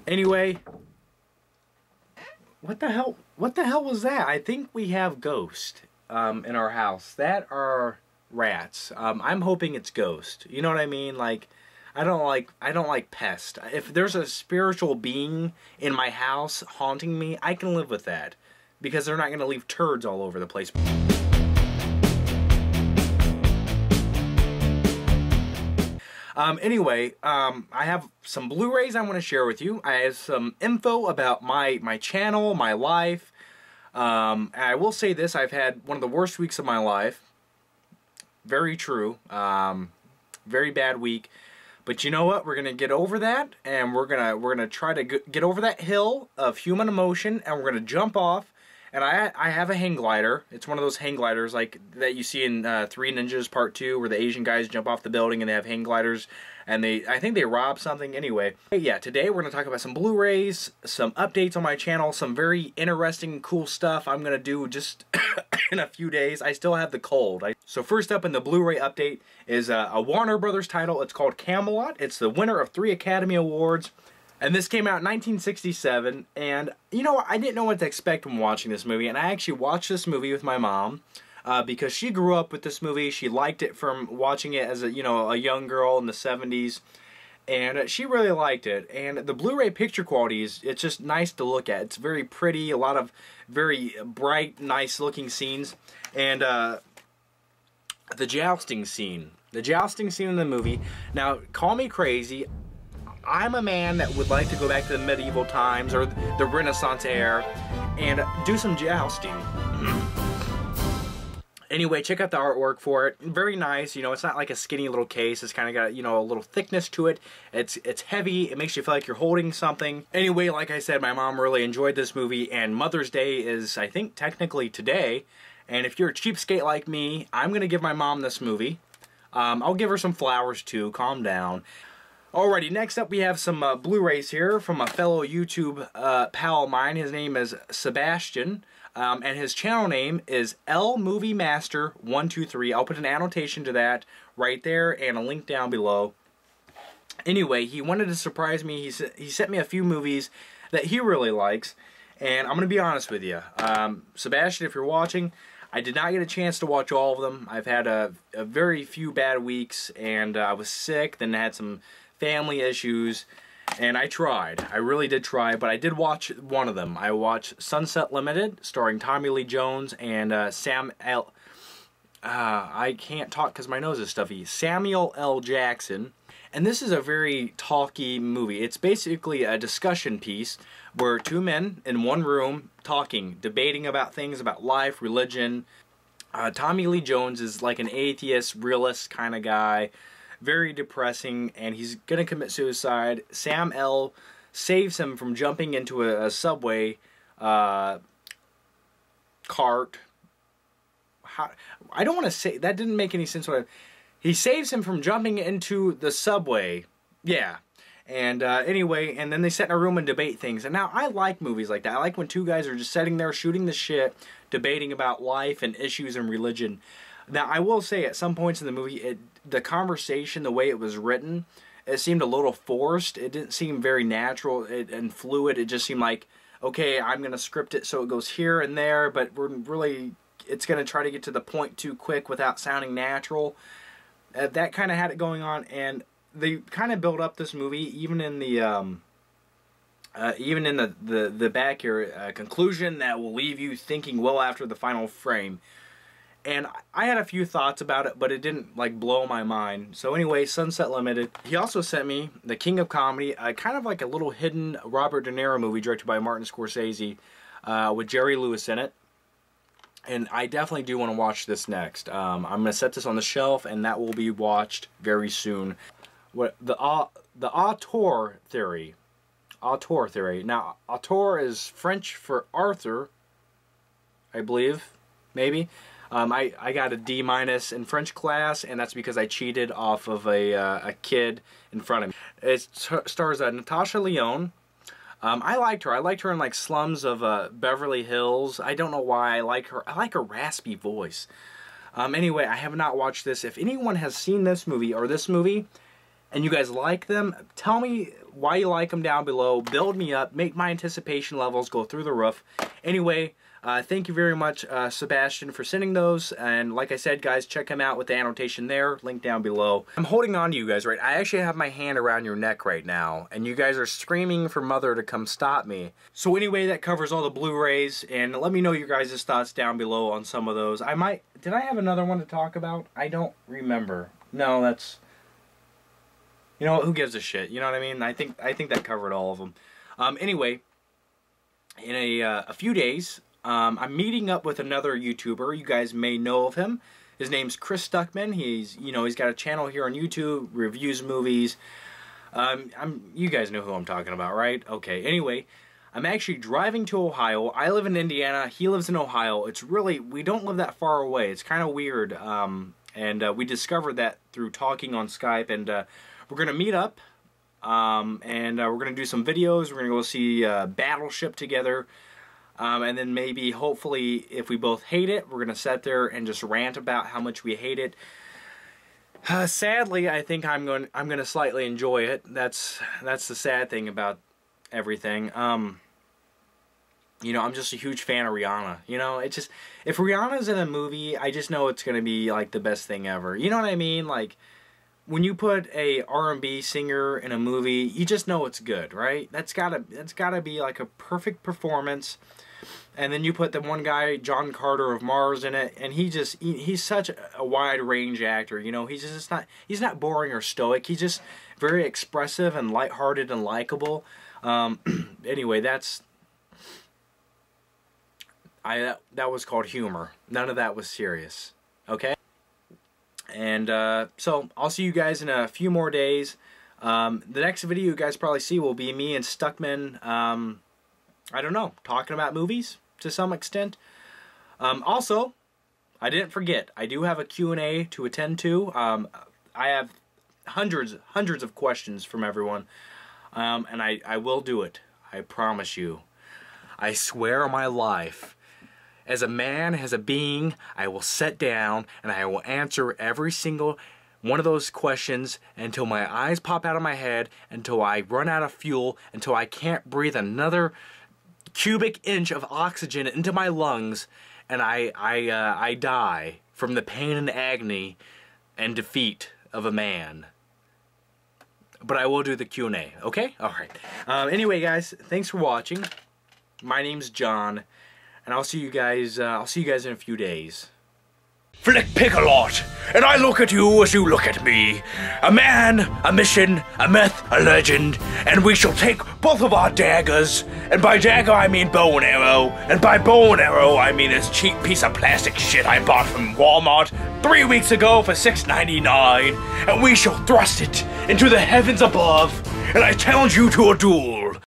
Anyway, what the hell? What the hell was that? I think we have ghost in our house. That are rats. I'm hoping it's ghost. You know what I mean? Like, I don't like pest. If there's a spiritual being in my house haunting me, I can live with that because they're not going to leave turds all over the place. Anyway, I have some Blu-rays I want to share with you. I have some info about my channel, my life. And I will say this, I've had one of the worst weeks of my life. Very true. Very bad week. But you know what? We're going to get over that, and we're gonna try to get over that hill of human emotion, and we're going to jump off. And I have a hang glider. It's one of those hang gliders like that you see in Three Ninjas Part 2, where the Asian guys jump off the building and they have hang gliders, and I think they rob something. Anyway, yeah, today we're going to talk about some Blu-rays, some updates on my channel, some very interesting, cool stuff I'm going to do just in a few days. I still have the cold. So first up in the Blu-ray update is a Warner Brothers title. It's called Camelot. It's the winner of 3 Academy Awards. And this came out in 1967, and you know, I didn't know what to expect when watching this movie, and I actually watched this movie with my mom because she grew up with this movie. She liked it from watching it as a young girl in the 70s, and she really liked it. And the Blu-ray picture quality it's just nice to look at. It's very pretty, a lot of very bright, nice looking scenes, and the jousting scene in the movie. Now, call me crazy. I'm a man that would like to go back to the medieval times or the Renaissance era and do some jousting. Anyway, check out the artwork for it. Very nice. You know, it's not like a skinny little case. It's kind of got, you know, a little thickness to it. It's heavy. It makes you feel like you're holding something. Anyway, like I said, my mom really enjoyed this movie, and Mother's Day is, I think, technically today. And if you're a cheapskate like me, I'm going to give my mom this movie. I'll give her some flowers too. Calm down. Alrighty, next up we have some Blu-rays here from a fellow YouTube pal of mine. His name is Sebastian, and his channel name is LMovieMaster123. I'll put an annotation to that right there and a link down below. Anyway, he wanted to surprise me. He sent me a few movies that he really likes, and I'm going to be honest with you. Sebastian, if you're watching, I did not get a chance to watch all of them. I've had a very few bad weeks, and I was sick, then I had some family issues, and I tried. I really did try, but I did watch one of them. I watched Sunset Limited, starring Tommy Lee Jones and I can't talk because my nose is stuffy. Samuel L. Jackson. And this is a very talky movie. It's basically a discussion piece where two men in one room talking, debating about things, about life, religion. Tommy Lee Jones is like an atheist, realist kind of guy. Very depressing, and he's going to commit suicide. Sam L. saves him from jumping into a subway cart. I don't want to say, that didn't make any sense. He saves him from jumping into the subway. Yeah. And anyway, and then they sit in a room and debate things. And now I like movies like that. I like when two guys are just sitting there shooting the shit, debating about life and issues and religion. Now, I will say at some points in the movie, the conversation, the way it was written, it seemed a little forced. It didn't seem very natural and fluid. It just seemed like, okay, I'm going to script it so it goes here and there, but it's going to try to get to the point too quick without sounding natural. That kind of had it going on, and they kind of built up this movie, even in the back here, conclusion that will leave you thinking well after the final frame. And I had a few thoughts about it, but it didn't like blow my mind. So anyway, Sunset Limited. He also sent me The King of Comedy, kind of like a little hidden Robert De Niro movie directed by Martin Scorsese with Jerry Lewis in it. And I definitely do want to watch this next. I'm going to set this on the shelf, and that will be watched very soon. The Auteur Theory. Auteur Theory. Now, auteur is French for Arthur, I believe, maybe. I got a D- in French class, and that's because I cheated off of a kid in front of me. It stars Natasha Lyonne. I liked her. I liked her in like Slums of Beverly Hills. I don't know why I like her. I like her raspy voice. Anyway, I have not watched this. If anyone has seen this movie or this movie and you guys like them, tell me why you like them down below. Build me up, make my anticipation levels go through the roof. Anyway, thank you very much, Sebastian, for sending those. And like I said, guys, check him out with the annotation there, link down below. I'm holding on to you guys, right? I actually have my hand around your neck right now, and you guys are screaming for Mother to come stop me. So anyway, that covers all the Blu-rays, and let me know your guys' thoughts down below on some of those. Did I have another one to talk about? I don't remember. No, that's... You know, who gives a shit? You know what I mean? I think that covered all of them. Anyway, in a few days, I'm meeting up with another YouTuber. You guys may know of him. His name's Chris Stuckman. He's got a channel here on YouTube, reviews movies. You guys know who I'm talking about, right? Okay. Anyway, I'm actually driving to Ohio. I live in Indiana. He lives in Ohio. It's really, we don't live that far away. It's kind of weird. And we discovered that through talking on Skype, and we're going to meet up, and we're going to do some videos. We're going to go see Battleship together, and then maybe, hopefully, if we both hate it, we're going to sit there and just rant about how much we hate it. Sadly, I think I'm going to slightly enjoy it. That's the sad thing about everything. You know, I'm just a huge fan of Rihanna. You know, it's just, if Rihanna's in a movie, I just know it's going to be, like, the best thing ever. You know what I mean? Like, when you put a R&B singer in a movie, you just know it's good, right? That's gotta be like a perfect performance. And then you put the one guy, John Carter of Mars, in it, and he's such a wide range actor. You know, he's not boring or stoic. He's just very expressive and lighthearted and likable. Anyway, that was called humor. None of that was serious. Okay. And so I'll see you guys in a few more days. The next video you guys probably see will be me and Stuckman, I don't know, talking about movies to some extent. Also, I didn't forget, I do have a Q&A to attend to. I have hundreds of questions from everyone, and I will do it. I promise you. I swear on my life. As a man, as a being, I will sit down and I will answer every single one of those questions until my eyes pop out of my head, until I run out of fuel, until I can't breathe another cubic inch of oxygen into my lungs, and I die from the pain and agony and defeat of a man. But I will do the Q&A, okay? Alright. Anyway, guys, thanks for watching. My name's John. And I'll see you guys in a few days. Flick Camelot, and I look at you as you look at me. A man, a mission, a myth, a legend, and we shall take both of our daggers, and by dagger I mean bow and arrow, and by bow and arrow I mean this cheap piece of plastic shit I bought from Walmart 3 weeks ago for $6.99, and we shall thrust it into the heavens above, and I challenge you to a duel.